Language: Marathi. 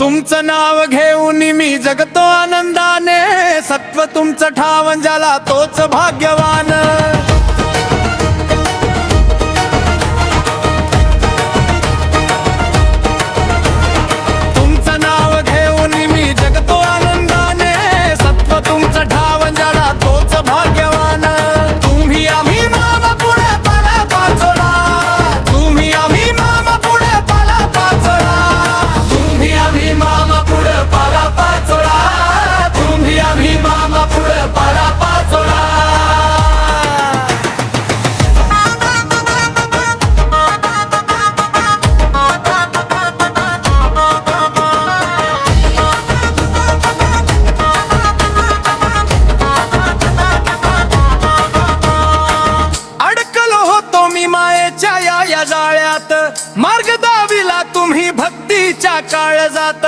तुमचं नाव घेऊन मी जगतो आनंदाने, सत्व तुमचं ठाव ज्याला तोच भाग्यवान। तुमचं नाव घेऊन मी जगतो आनंदाने, सत्व तुमचं ठाव ज्याला तोच भाग्यवान। तुम्ही आम्ही मामा पुढे पाला पाचोळा, तुम्ही आम्ही मामा पुढे पाला पाचोळा, तुम्ही आम्ही मामा पुढे पाला पाचोळा, तुम्ही आम्ही मामा पुढे पाला पाचोळा। अडकलो होतो मी मायेच्या या जाळ्यात, मार्ग दाविला तुम्ही भक्तीच्या काळजात।